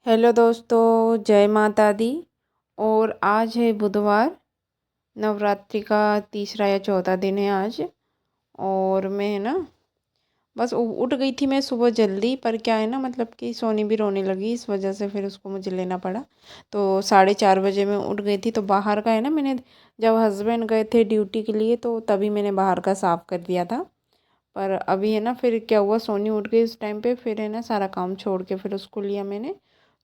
Hello दोस्तों, जय माता दी। और आज है बुधवार, नवरात्रि का तीसरा या चौथा दिन है आज। और मैं है ना बस उठ गई थी मैं सुबह जल्दी, पर क्या है ना मतलब कि सोनी भी रोने लगी, इस वजह से फिर उसको मुझे लेना पड़ा। तो 4:30 बजे मैं उठ गई थी। तो बाहर का है ना, मैंने जब हस्बैंड गए थे ड्यूटी के लिए तो तभी मैंने बाहर का साफ़ कर दिया था। पर अभी है ना फिर क्या हुआ, सोनी उठ गई उस टाइम पे, फिर है ना सारा काम छोड़ के फिर उसको लिया मैंने।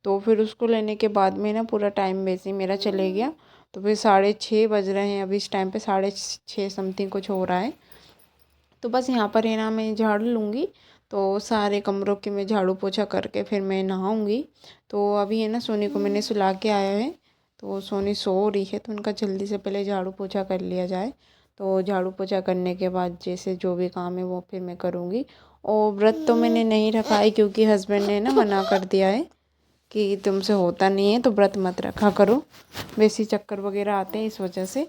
तो फिर उसको लेने के बाद में ना पूरा टाइम वैसे ही मेरा चले गया। तो फिर 6:30 बज रहे हैं अभी, इस टाइम पे 6:30 समथिंग कुछ हो रहा है। तो बस यहाँ पर है ना मैं झाड़ू लूँगी। तो सारे कमरों की मैं झाड़ू पोछा करके फिर मैं नहाऊँगी। तो अभी है ना सोनी को मैंने सुला के आया है। तो सोनी सो रही है, तो उनका जल्दी से पहले झाड़ू पोछा कर लिया जाए। तो झाड़ू पोछा करने के बाद जैसे जो भी काम है वो फिर मैं करूँगी। और व्रत तो मैंने नहीं रखा है, क्योंकि हस्बैंड ने ना मना कर दिया है कि तुमसे होता नहीं है तो व्रत मत रखा करो, वैसे चक्कर वगैरह आते हैं इस वजह से।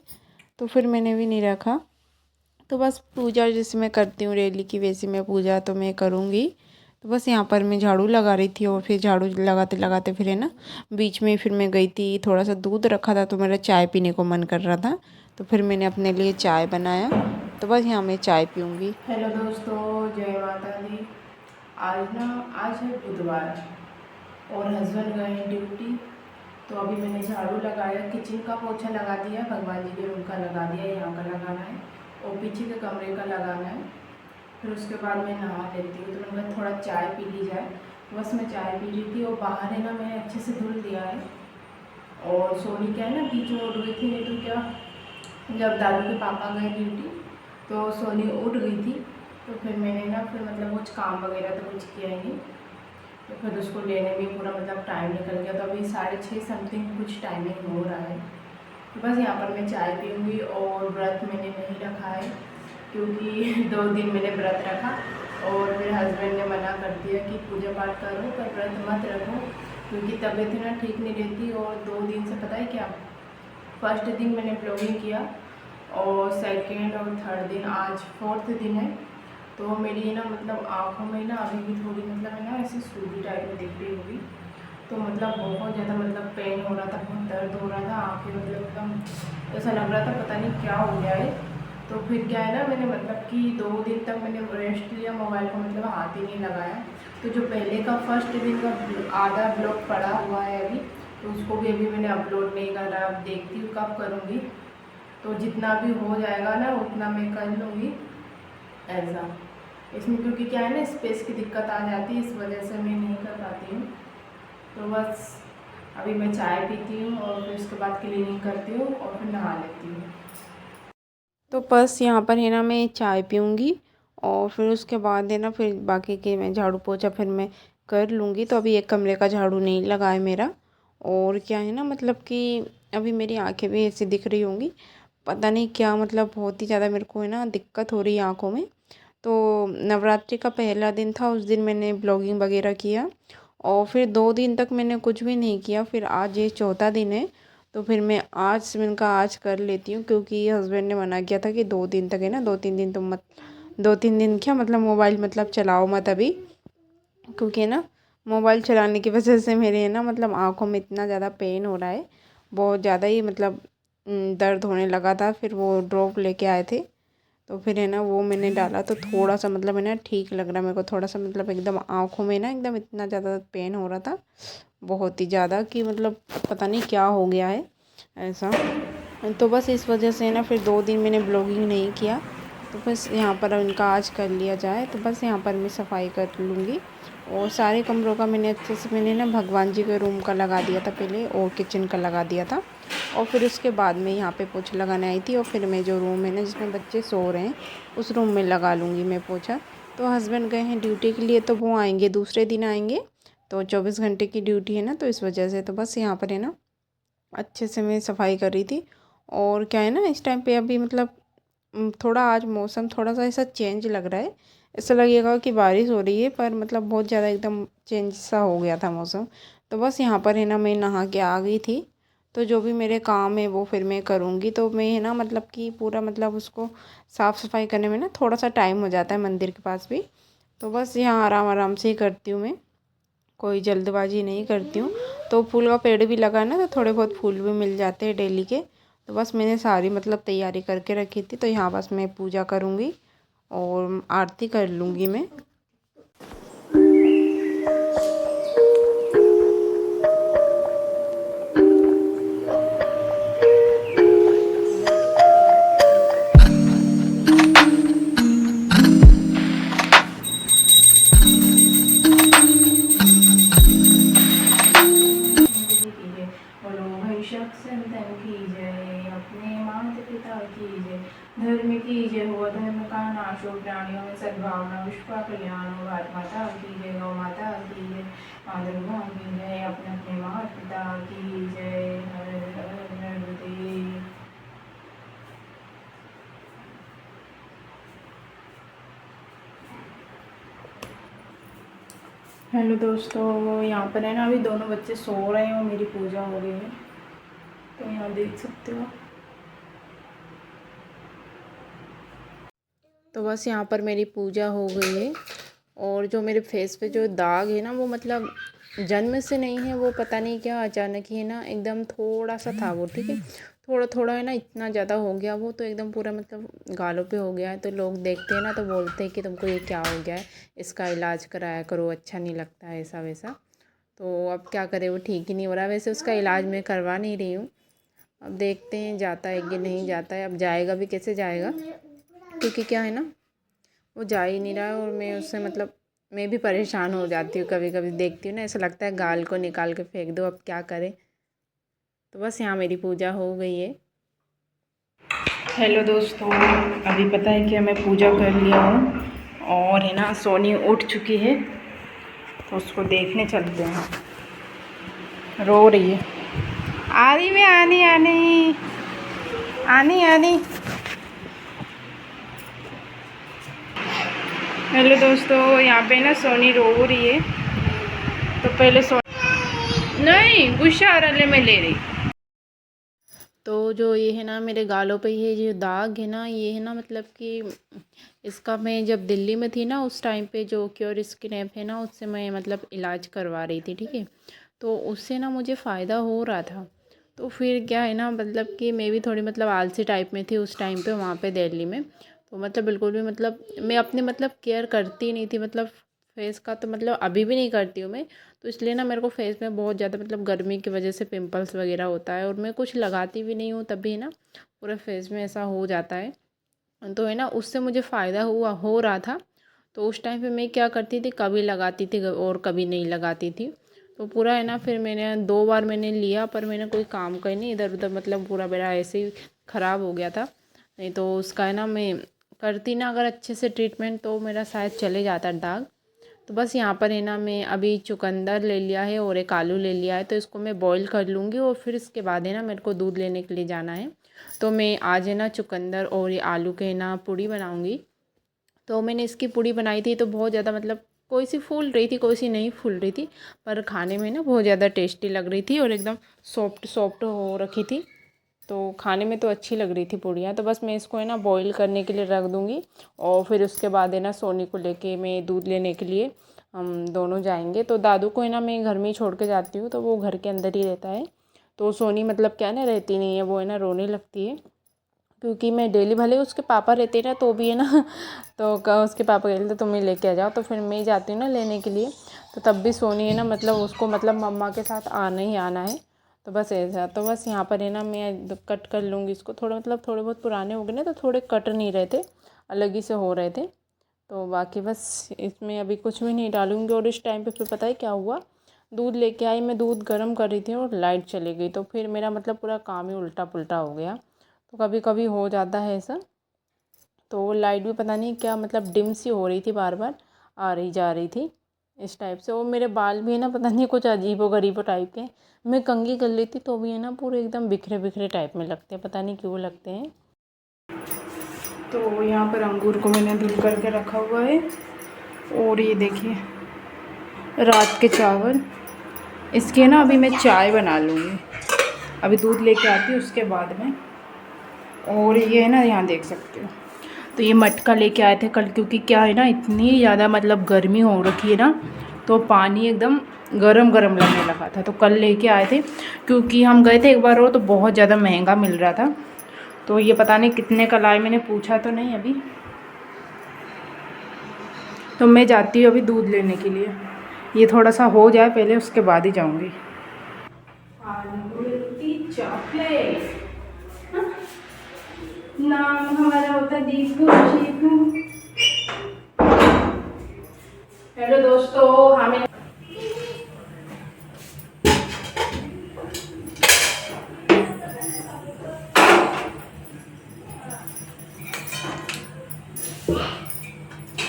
तो फिर मैंने भी नहीं रखा। तो बस पूजा जैसे मैं करती हूँ डेली की, वैसे मैं पूजा तो मैं करूँगी। तो बस यहाँ पर मैं झाड़ू लगा रही थी, और फिर झाड़ू लगाते लगाते फिर है ना बीच में फिर मैं गई थी, थोड़ा सा दूध रखा था तो मेरा चाय पीने को मन कर रहा था। तो फिर मैंने अपने लिए चाय बनाया। तो बस यहाँ मैं चाय पीऊँगी। हेलो दोस्तों, जय माता दी। आज है बुधवार और हस्बैंड गए हैं ड्यूटी। तो अभी मैंने झाड़ू लगाया, किचन का पोछा लगा दिया, भगवान जी के रूम का लगा दिया, यहाँ का लगाना है और पीछे के कमरे का लगाना है। फिर उसके बाद मैं नहा लेती हूँ। तो मैंने थोड़ा चाय पी ली जाए। बस मैं चाय पी रही थी और बाहर है ना मैंने अच्छे से धुल दिया है। और सोनी क्या है ना बीच में उठ गई थी, नहीं तो क्या, जब दादू के पापा गए ड्यूटी तो सोनी उठ गई थी। तो फिर मैंने ना फिर मतलब कुछ काम वगैरह तो कुछ किया ही नहीं। तो फिर उसको लेने में पूरा मतलब टाइम निकल गया। तो अभी 6:30 समथिंग कुछ टाइमिंग हो रहा है। तो बस यहाँ पर मैं चाय पीऊँगी। और व्रत मैंने नहीं रखा है, क्योंकि 2 दिन मैंने व्रत रखा और फिर हस्बैंड ने मना कर दिया कि पूजा पाठ करो पर व्रत मत रखो, क्योंकि तबीयत ना ठीक नहीं रहती। और 2 दिन से पता है क्या, फर्स्ट दिन मैंने ब्लॉगिंग किया और सेकेंड और थर्ड दिन, आज फोर्थ दिन है। तो मेरी ना मतलब आँखों में ना अभी भी थोड़ी मतलब है ना ऐसी सूजी टाइप में दिख रही होगी। तो मतलब बहुत ज़्यादा मतलब पेन हो रहा था, बहुत दर्द हो रहा था, आँखें मतलब एकदम ऐसा लग रहा था पता नहीं क्या हो गया है। तो फिर क्या है ना मैंने मतलब कि 2 दिन तक मैंने रेस्ट लिया, मोबाइल को मतलब हाथ ही नहीं लगाया। तो जो पहले का फर्स्ट दिन का आधा ब्लॉग पड़ा हुआ है अभी, तो उसको भी अभी मैंने अपलोड नहीं करा। अब देखती हूँ कब करूँगी। तो जितना भी हो जाएगा ना उतना मैं कर लूँगी ऐसा। इसमें क्योंकि क्या है ना स्पेस की दिक्कत आ जाती है, इस वजह से मैं नहीं कर पाती हूँ। तो बस अभी मैं चाय पीती हूँ और फिर उसके बाद क्लीनिंग करती हूँ और फिर नहा लेती हूँ। तो बस यहाँ पर है ना मैं चाय पीऊँगी और फिर उसके बाद है ना फिर बाकी के मैं झाड़ू पोछा फिर मैं कर लूँगी। तो अभी एक कमरे का झाड़ू नहीं लगा है मेरा। और क्या है ना मतलब कि अभी मेरी आंखें भी ऐसी दिख रही होंगी, पता नहीं क्या, मतलब बहुत ही ज़्यादा मेरे को है ना दिक्कत हो रही है आँखों में। तो नवरात्रि का पहला दिन था, उस दिन मैंने ब्लॉगिंग वगैरह किया और फिर 2 दिन तक मैंने कुछ भी नहीं किया। फिर आज ये चौथा दिन है। तो फिर मैंने कहा आज कर लेती हूँ, क्योंकि हस्बैंड ने मना किया था कि 2 दिन तक है ना, 2-3 दिन तुम मत, 2-3 दिन क्या मतलब मोबाइल मतलब चलाओ मत अभी। क्योंकि है ना मोबाइल चलाने की वजह से मेरे है ना मतलब आँखों में इतना ज़्यादा पेन हो रहा है, बहुत ज़्यादा ही मतलब दर्द होने लगा था। फिर वो ड्रॉप लेके आए थे, तो फिर है ना वो मैंने डाला तो थोड़ा सा मतलब है ना ठीक लग रहा मेरे को, थोड़ा सा मतलब एकदम आँखों में ना एकदम इतना ज़्यादा पेन हो रहा था, बहुत ही ज़्यादा कि मतलब पता नहीं क्या हो गया है ऐसा। तो बस इस वजह से ना फिर 2 दिन मैंने ब्लॉगिंग नहीं किया। तो बस यहाँ पर इनका आज कर लिया जाए। तो बस यहाँ पर मैं सफाई कर लूँगी। और सारे कमरों का मैंने अच्छे से मैंने ना भगवान जी के रूम का लगा दिया था पहले, और किचन का लगा दिया था। और फिर उसके बाद में यहाँ पे पोछा लगाने आई थी, और फिर मैं जो रूम है ना जिसमें बच्चे सो रहे हैं उस रूम में लगा लूँगी मैं पोछा। तो हस्बैंड गए हैं ड्यूटी के लिए, तो वो आएंगे दूसरे दिन आएंगे। तो 24 घंटे की ड्यूटी है ना, तो इस वजह से तो बस यहाँ पर है ना अच्छे से मैं सफाई कर रही थी। और क्या है ना इस टाइम पे अभी मतलब थोड़ा आज मौसम थोड़ा सा ऐसा चेंज लग रहा है, ऐसा लगेगा कि बारिश हो रही है, पर मतलब बहुत ज़्यादा एकदम चेंज सा हो गया था मौसम। तो बस यहाँ पर है ना मैं नहा के आ गई थी। तो जो भी मेरे काम है वो फिर मैं करूँगी। तो मैं है ना मतलब कि पूरा मतलब उसको साफ़ सफाई करने में ना थोड़ा सा टाइम हो जाता है मंदिर के पास भी। तो बस यहाँ आराम आराम से ही करती हूँ मैं। कोई जल्दबाजी नहीं करती हूँ। तो फूल का पेड़ भी लगा है ना, तो थोड़े बहुत फूल भी मिल जाते हैं डेली के। तो बस मैंने सारी मतलब तैयारी करके रखी थी। तो यहाँ बस मैं पूजा करूँगी और आरती कर लूँगी मैं। की जय, अपने माता पिता की जय, धर्म की जय हो, धर्म का नाश हो, प्राणियों में सद्भावना, विश्व का कल्याण हो, भारत माता की जय, गौ माता की जय, माँ दुर्गा की जय, अपने अपने माता पिता की जय। हर हर नर्मदे। हेलो दोस्तों, यहाँ पर है ना अभी दोनों बच्चे सो रहे हैं और मेरी पूजा हो गई है। तो यहाँ देख सकते हो। तो बस यहाँ पर मेरी पूजा हो गई है। और जो मेरे फेस पे जो दाग है ना, वो मतलब जन्म से नहीं है, वो पता नहीं क्या अचानक ही है ना, एकदम थोड़ा सा था वो, ठीक है। थोड़ा थोड़ा है ना, इतना ज़्यादा हो गया वो, तो एकदम पूरा मतलब गालों पे हो गया है। तो लोग देखते हैं ना तो बोलते हैं कि तुमको ये क्या हो गया है, इसका इलाज कराया करो, अच्छा नहीं लगता है ऐसा वैसा। तो अब क्या करें, वो ठीक ही नहीं हो रहा। वैसे उसका इलाज मैं करवा नहीं रही हूँ। अब देखते हैं जाता है कि नहीं जाता है। अब जाएगा भी कैसे जाएगा, क्योंकि क्या है ना, वो जा ही नहीं रहा है। और मैं उससे मतलब मैं भी परेशान हो जाती हूँ, कभी कभी देखती हूँ ना, ऐसा लगता है गाल को निकाल के फेंक दो, अब क्या करें। तो बस यहाँ मेरी पूजा हो गई है। हेलो दोस्तों, अभी पता है कि मैं पूजा कर लिया हूँ और है ना सोनी उठ चुकी है। तो उसको देखने चलते हैं। रो रही है। आ रही मैं, आनी आनी आनी आनी। हेलो दोस्तों, यहाँ पे ना सोनी रो रही है। तो पहले नहीं, गुस्सा आ रहा मैं ले रही। तो जो ये है ना मेरे गालों पे ये जो दाग है ना, ये है ना मतलब कि इसका मैं जब दिल्ली में थी ना, उस टाइम पे जो क्योर स्किन ऐप है ना, उससे मैं मतलब इलाज करवा रही थी, ठीक है। तो उससे ना मुझे फ़ायदा हो रहा था। तो फिर क्या है ना, मतलब कि मैं भी थोड़ी मतलब आलसी टाइप में थी उस टाइम पे वहाँ पे दिल्ली में। तो मतलब बिल्कुल भी मतलब मैं अपनी मतलब केयर करती नहीं थी, मतलब फेस का। तो मतलब अभी भी नहीं करती हूँ मैं। तो इसलिए ना मेरे को फेस में बहुत ज़्यादा मतलब गर्मी की वजह से पिंपल्स वगैरह होता है। और मैं कुछ लगाती भी नहीं हूँ, तभी ना पूरे फेस में ऐसा हो जाता है। तो है ना, उससे मुझे फ़ायदा हो रहा था। तो उस टाइम पे मैं क्या करती थी, कभी लगाती थी और कभी नहीं लगाती थी। तो पूरा है ना, फिर मैंने 2 बार मैंने लिया, पर मैंने कोई काम का ही नहीं, इधर उधर मतलब पूरा मेरा ऐसे ही ख़राब हो गया था। नहीं तो उसका है ना, मैं करती ना अगर अच्छे से ट्रीटमेंट, तो मेरा शायद चले जाता दाग। तो बस यहाँ पर है ना, मैं अभी चुकंदर ले लिया है और एक आलू ले लिया है। तो इसको मैं बॉईल कर लूँगी और फिर इसके बाद है ना मेरे को दूध लेने के लिए जाना है। तो मैं आज है ना चुकंदर और ये आलू के ना पूड़ी बनाऊँगी। तो मैंने इसकी पूड़ी बनाई थी, तो बहुत ज़्यादा मतलब कोई सी फूल रही थी, कोई सी नहीं फूल रही थी, पर खाने में ना बहुत ज़्यादा टेस्टी लग रही थी और एकदम सॉफ्ट सॉफ्ट हो रखी थी। तो खाने में तो अच्छी लग रही थी पूड़ियाँ। तो बस मैं इसको है ना बॉईल करने के लिए रख दूँगी। और फिर उसके बाद है ना सोनी को लेके मैं दूध लेने के लिए हम दोनों जाएंगे। तो दादू को है ना मैं घर में ही छोड़ के जाती हूँ, तो वो घर के अंदर ही रहता है। तो सोनी मतलब क्या ना रहती नहीं है, वो है ना रोने लगती है। क्योंकि मैं डेली, भले उसके पापा रहते ना तो भी है ना तो उसके पापा कहते तुम्हें लेके आ जाओ, तो फिर मैं ही जाती हूँ ना लेने के लिए। तो तब भी सोनी है ना मतलब उसको मतलब मम्मा के साथ आना ही आना है। तो बस ऐसा। तो बस यहाँ पर है ना मैं कट कर लूँगी इसको। थोड़ा मतलब थोड़े बहुत पुराने हो गए ना, तो थोड़े कट नहीं रहे थे, अलग ही से हो रहे थे। तो बाकी बस इसमें अभी कुछ भी नहीं डालूँगी। और इस टाइम पे फिर पता है क्या हुआ, दूध लेके आई मैं, दूध गर्म कर रही थी और लाइट चली गई। तो फिर मेरा मतलब पूरा काम ही उल्टा पुल्टा हो गया। तो कभी कभी हो जाता है ऐसा। तो वो लाइट भी पता नहीं क्या मतलब डिम सी हो रही थी, बार बार आ रही जा रही थी इस टाइप से। और मेरे बाल भी है ना पता नहीं कुछ अजीबो गरीबो टाइप के, मैं कंघी कर लेती तो भी है ना पूरे एकदम बिखरे बिखरे टाइप में लगते हैं, पता नहीं क्यों लगते हैं। तो यहाँ पर अंगूर को मैंने धुल करके रखा हुआ है। और ये देखिए रात के चावल, इसके ना अभी मैं चाय बना लूँगी। अभी दूध लेके आती हूँ उसके बाद में। और ये है ना, यहाँ देख सकते हो, तो ये मटका लेके आए थे कल, क्योंकि क्या है ना इतनी ज़्यादा मतलब गर्मी हो रखी है ना, तो पानी एकदम गरम गरम लगने लगा था। तो कल लेके आए थे, क्योंकि हम गए थे एक बार और तो बहुत ज़्यादा महंगा मिल रहा था। तो ये पता नहीं कितने का लाए, मैंने पूछा तो नहीं अभी। तो मैं जाती हूँ अभी दूध लेने के लिए, ये थोड़ा सा हो जाए पहले, उसके बाद ही जाऊँगी। चॉकलेट नाम हमारा होता दीपू शीपू। हेलो दोस्तों, हमें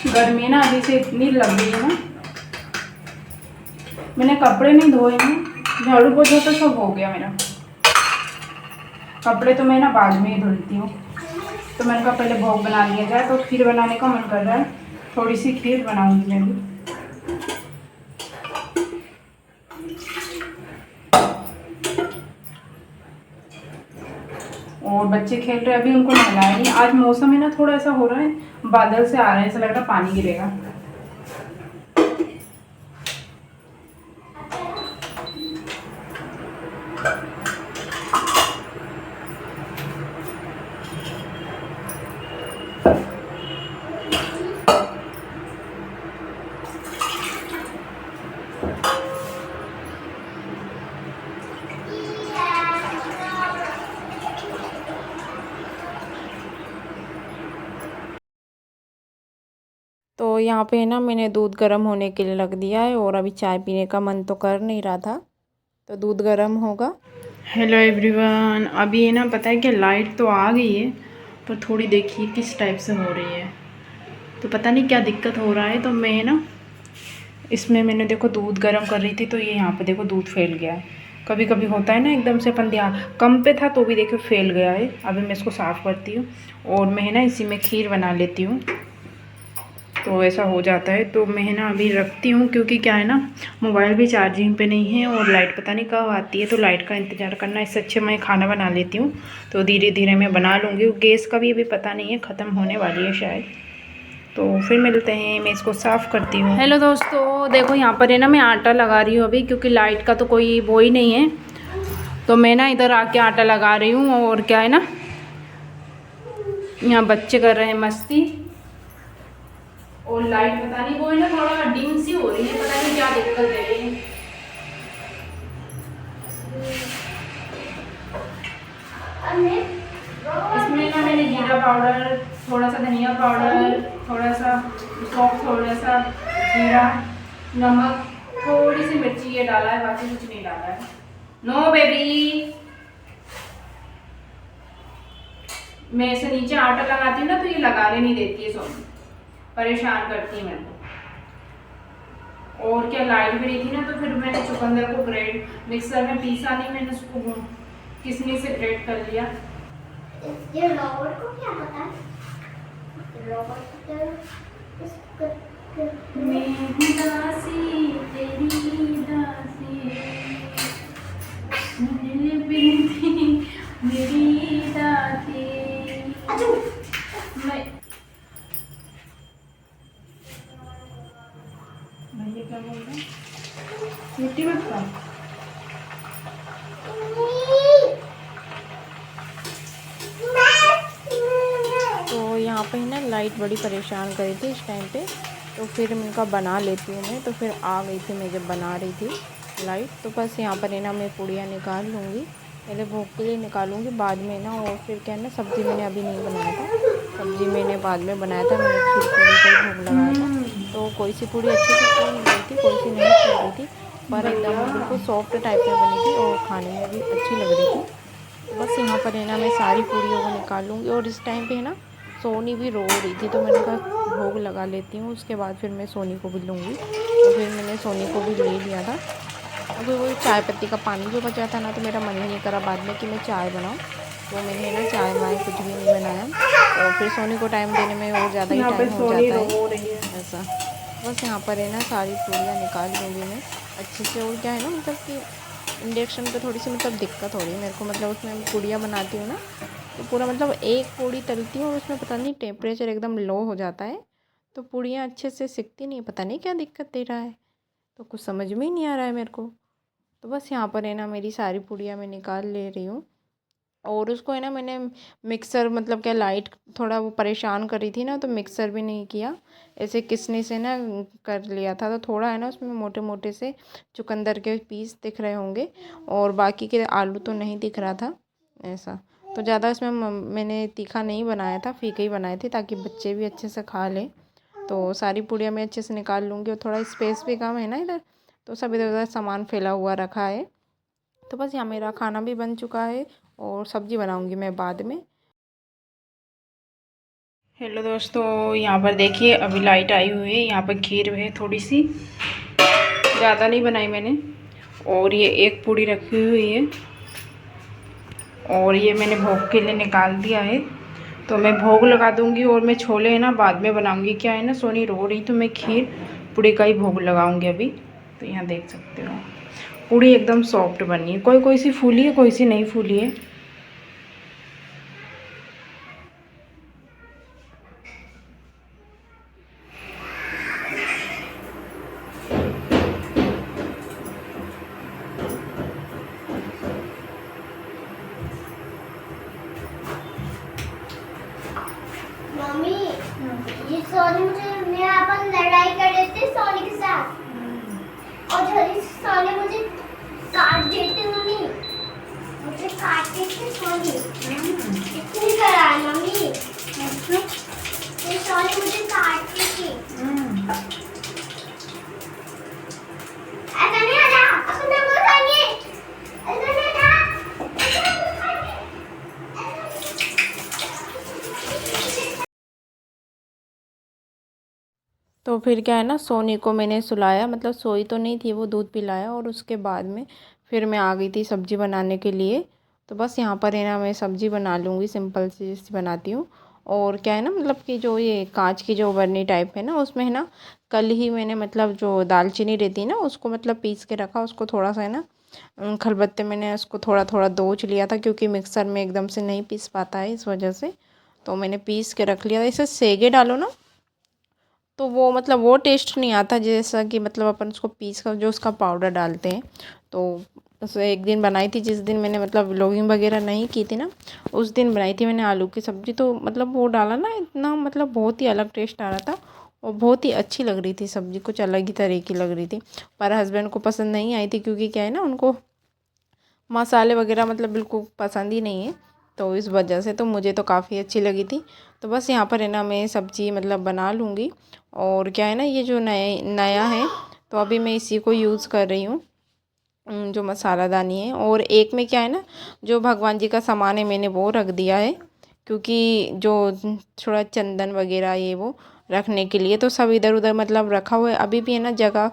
गर्मी ना अभी से इतनी लग रही है ना। मैंने कपड़े नहीं धोए हैं, झाड़ू पोछा तो सब हो गया मेरा। कपड़े तो मैं ना बाद में ही धुलती हूँ। तो मैंने कहा पहले भोग बना लिया जाए। तो खीर बनाने का मन कर रहा है, थोड़ी सी खीर बनाऊंगी मैं भी। और बच्चे खेल रहे हैं, अभी उनको नहलाया नहीं। आज मौसम है ना थोड़ा ऐसा हो रहा है, बादल से आ रहे हैं, ऐसा लग रहा है पानी गिरेगा। तो यहाँ पे ना मैंने दूध गर्म होने के लिए रख दिया है, और अभी चाय पीने का मन तो कर नहीं रहा था, तो दूध गर्म होगा। हेलो एवरीवन, अभी ये ना पता है कि लाइट तो आ गई है, पर थोड़ी देखिए किस टाइप से हो रही है। तो पता नहीं क्या दिक्कत हो रहा है। तो मैं ना इसमें मैंने देखो दूध गर्म कर रही थी, तो ये यहाँ पे देखो दूध फैल गया है। कभी कभी होता है ना एकदम से अपन ध्यान कम पे था तो भी देखो फैल गया है। अभी मैं इसको साफ़ करती हूँ, और मैं ना इसी में खीर बना लेती हूँ। तो ऐसा हो जाता है। तो मैं ना अभी रखती हूँ, क्योंकि क्या है ना, मोबाइल भी चार्जिंग पे नहीं है और लाइट पता नहीं कब आती है। तो लाइट का इंतज़ार करना, इससे अच्छे मैं खाना बना लेती हूँ। तो धीरे धीरे मैं बना लूँगी। गैस का भी अभी पता नहीं है, ख़त्म होने वाली है शायद। तो फिर मिलते हैं, मैं इसको साफ़ करती हूँ। हेलो दोस्तों, देखो यहाँ पर है ना मैं आटा लगा रही हूँ अभी, क्योंकि लाइट का तो कोई वो ही नहीं है। तो मैं ना इधर आके आटा लगा रही हूँ। और क्या है ना, यहाँ बच्चे कर रहे हैं मस्ती, और लाइट पता नहीं वो है ना थोड़ा डिम सी हो रही है, पता नहीं क्या दिक्कत है। इसमें ना मैंने जीरा पाउडर, थोड़ा सा धनिया पाउडर, थोड़ा सा सौंफ, थोड़ा सा जीरा, नमक, थोड़ी सी मिर्ची ये डाला है, बाकी कुछ नहीं डाला है। नो बेबी, मैं ऐसे नीचे आटा लगाती हूँ ना, तो ये लगाने नहीं देती है, सोनी परेशान करती है मेरे को। और क्या, लाइट भी नहीं थी ना, तो फिर मैंने चुकंदर को ग्रेट मिक्सर में पीसा नहीं, मैंने उसको किसनी से ग्रेट कर लिया। ये रॉबर्ट को क्या पता है? रॉबर्ट मैं हूँ दासी तेरी दासी, दिल बिनती मेरी दासी। मैं भैया क्या बोल रहे हैं, मिट्टी मत खा। तो यहाँ पे ना लाइट बड़ी परेशान कर रही थी इस टाइम पे, तो फिर मैं उनका बना लेती हूँ मैं। तो फिर आ गई थी मैं जब बना रही थी लाइट। तो बस यहाँ पर है ना मैं पूड़ियाँ निकाल लूँगी, पहले भोग के लिए निकालूँगी बाद में ना। और फिर क्या है ना, सब्ज़ी मैंने अभी नहीं बनाया था, सब्ज़ी मैंने बाद में बनाया था। मैंने खीर पूड़ी का ही भोग लगाया था। तो कोई सी पूड़ी अच्छे से फूल गई थी, कोई सी नहीं फूल रही थी, पर एकदम बिल्कुल सॉफ्ट टाइप में बनी थी और खाने में भी अच्छी लग रही थी। तो बस यहाँ पर है ना मैं सारी पूड़ियों को निकाल लूँगी। और इस टाइम पे है ना सोनी भी रो रही थी, तो मैंने कहा भोग लगा लेती हूँ, उसके बाद फिर मैं सोनी को भी लूँगी। तो फिर मैंने सोनी को भी ले लिया था। अभी वो चाय पत्ती का पानी जो बचा था ना, तो मेरा मन ही नहीं करा बाद में कि मैं चाय बनाऊँ। तो मैंने ना चाय वाय कुछ भी नहीं बनाया, और फिर सोनी को टाइम देने में और ज़्यादा ही यहाँ पे टाइम हो सोनी जाता रो है रही है। ऐसा। बस यहाँ पर है ना सारी पूड़ियाँ निकाल लूँगी मैं अच्छे से। और क्या है ना, मतलब कि इंडक्शन पे थोड़ी सी मतलब दिक्कत हो रही है मेरे को, मतलब उसमें पूड़ियाँ बनाती हूँ ना, तो पूरा मतलब एक पूड़ी तलती हूँ और उसमें पता नहीं टेम्परेचर एकदम लो हो जाता है, तो पूड़ियाँ अच्छे से सिकती नहीं, पता नहीं क्या दिक्कत दे रहा है। तो कुछ समझ में ही नहीं आ रहा है मेरे को। तो बस यहाँ पर है ना मेरी सारी पूड़ियाँ मैं निकाल ले रही हूँ। और उसको है ना मैंने मिक्सर मतलब क्या लाइट थोड़ा वो परेशान कर रही थी ना, तो मिक्सर भी नहीं किया, ऐसे किसनी से ना कर लिया था। तो थोड़ा है ना उसमें मोटे मोटे से चुकंदर के पीस दिख रहे होंगे और बाकी के आलू तो नहीं दिख रहा था ऐसा। तो ज़्यादा इसमें मैंने तीखा नहीं बनाया था, फीके ही बनाए थे ताकि बच्चे भी अच्छे से खा लें। तो सारी पूड़ियाँ मैं अच्छे से निकाल लूँगी और थोड़ा स्पेस भी कम है ना इधर, तो सब इधर उधर सामान फैला हुआ रखा है। तो बस यहाँ मेरा खाना भी बन चुका है और सब्ज़ी बनाऊँगी मैं बाद में। हेलो दोस्तों, यहाँ पर देखिए अभी लाइट आई हुई है। यहाँ पर खीर है थोड़ी सी, ज़्यादा नहीं बनाई मैंने। और ये एक पूड़ी रखी हुई है और ये मैंने भोग के लिए निकाल दिया है। तो मैं भोग लगा दूँगी और मैं छोले है ना बाद में बनाऊँगी। क्या है ना सोनी रो रही, तो मैं खीर पूड़ी का ही भोग लगाऊँगी अभी। तो यहाँ देख सकते हो पूड़ी एकदम सॉफ्ट बनी है, कोई कोई सी फूली है, कोई सी नहीं फूली है। मम्मी, ये सोनी मुझे मेरा अपन लड़ाई कर रहे थे सोनी के साथ और जल्दी से सोनी मुझे काट देते। मम्मी मुझे काटते थे सोनी, इतनी करा मम्मी, ये सोनी मुझे काटती थी। ऐसा नहीं आजा अपने मुंह खाएंगे, ऐसा नहीं आजा अपने मुंह खाएंगे। तो फिर क्या है ना सोनी को मैंने सुलाया, मतलब सोई तो नहीं थी वो, दूध पिलाया और उसके बाद में फिर मैं आ गई थी सब्ज़ी बनाने के लिए। तो बस यहाँ पर है ना मैं सब्ज़ी बना लूँगी, सिंपल सी जैसी बनाती हूँ। और क्या है ना मतलब कि जो ये कांच की जो बर्नी टाइप है ना, उसमें है ना कल ही मैंने मतलब जो दालचीनी रहती है ना उसको मतलब पीस के रखा, उसको थोड़ा सा है ना खलबत्ते मैंने उसको थोड़ा थोड़ा दोच लिया था, क्योंकि मिक्सर में एकदम से नहीं पीस पाता है इस वजह से। तो मैंने पीस के रख लिया था। इसे सेगे डालो ना तो वो मतलब वो टेस्ट नहीं आता जैसा कि मतलब अपन उसको पीस कर जो उसका पाउडर डालते हैं। तो उसे एक दिन बनाई थी, जिस दिन मैंने मतलब व्लॉगिंग वगैरह नहीं की थी ना, उस दिन बनाई थी मैंने आलू की सब्ज़ी। तो मतलब वो डाला ना इतना मतलब बहुत ही अलग टेस्ट आ रहा था और बहुत ही अच्छी लग रही थी सब्ज़ी, कुछ अलग ही तरह की लग रही थी। पर हस्बैंड को पसंद नहीं आई थी, क्योंकि क्या है ना उनको मसाले वगैरह मतलब बिल्कुल पसंद ही नहीं है। तो इस वजह से तो मुझे तो काफ़ी अच्छी लगी थी। तो बस यहाँ पर है ना मैं सब्ज़ी मतलब बना लूँगी। और क्या है ना ये जो नया है तो अभी मैं इसी को यूज़ कर रही हूँ, जो मसालादानी है। और एक में क्या है ना जो भगवान जी का सामान है मैंने वो रख दिया है, क्योंकि जो थोड़ा चंदन वगैरह ये वो रखने के लिए तो सब इधर उधर मतलब रखा हुआ है। अभी भी है ना जगह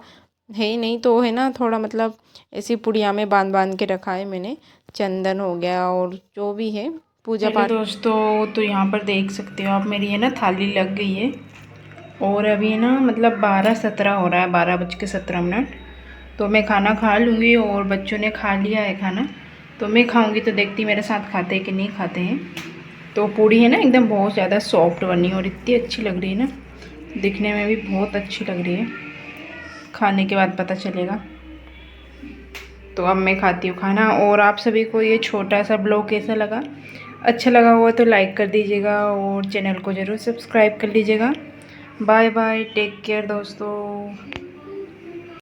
है ही नहीं, तो है ना थोड़ा मतलब ऐसी पुड़िया में बांध बांध के रखा है मैंने, चंदन हो गया और जो भी है पूजा हेलो पाठ। दोस्तों, तो यहाँ पर देख सकते हो आप मेरी है ना थाली लग गई है। और अभी है ना मतलब 12:17 हो रहा है, 12:17। तो मैं खाना खा लूँगी और बच्चों ने खा लिया है खाना। तो मैं खाऊँगी तो देखती मेरे साथ खाते हैं कि नहीं खाते हैं। तो पूड़ी है ना एकदम बहुत ज़्यादा सॉफ्ट बनी और इतनी अच्छी लग रही है ना, दिखने में भी बहुत अच्छी लग रही है, खाने के बाद पता चलेगा। तो अब मैं खाती हूँ खाना। और आप सभी को ये छोटा सा ब्लॉग कैसा लगा? अच्छा लगा हुआ तो लाइक कर दीजिएगा और चैनल को ज़रूर सब्सक्राइब कर लीजिएगा। बाय बाय, टेक केयर दोस्तों।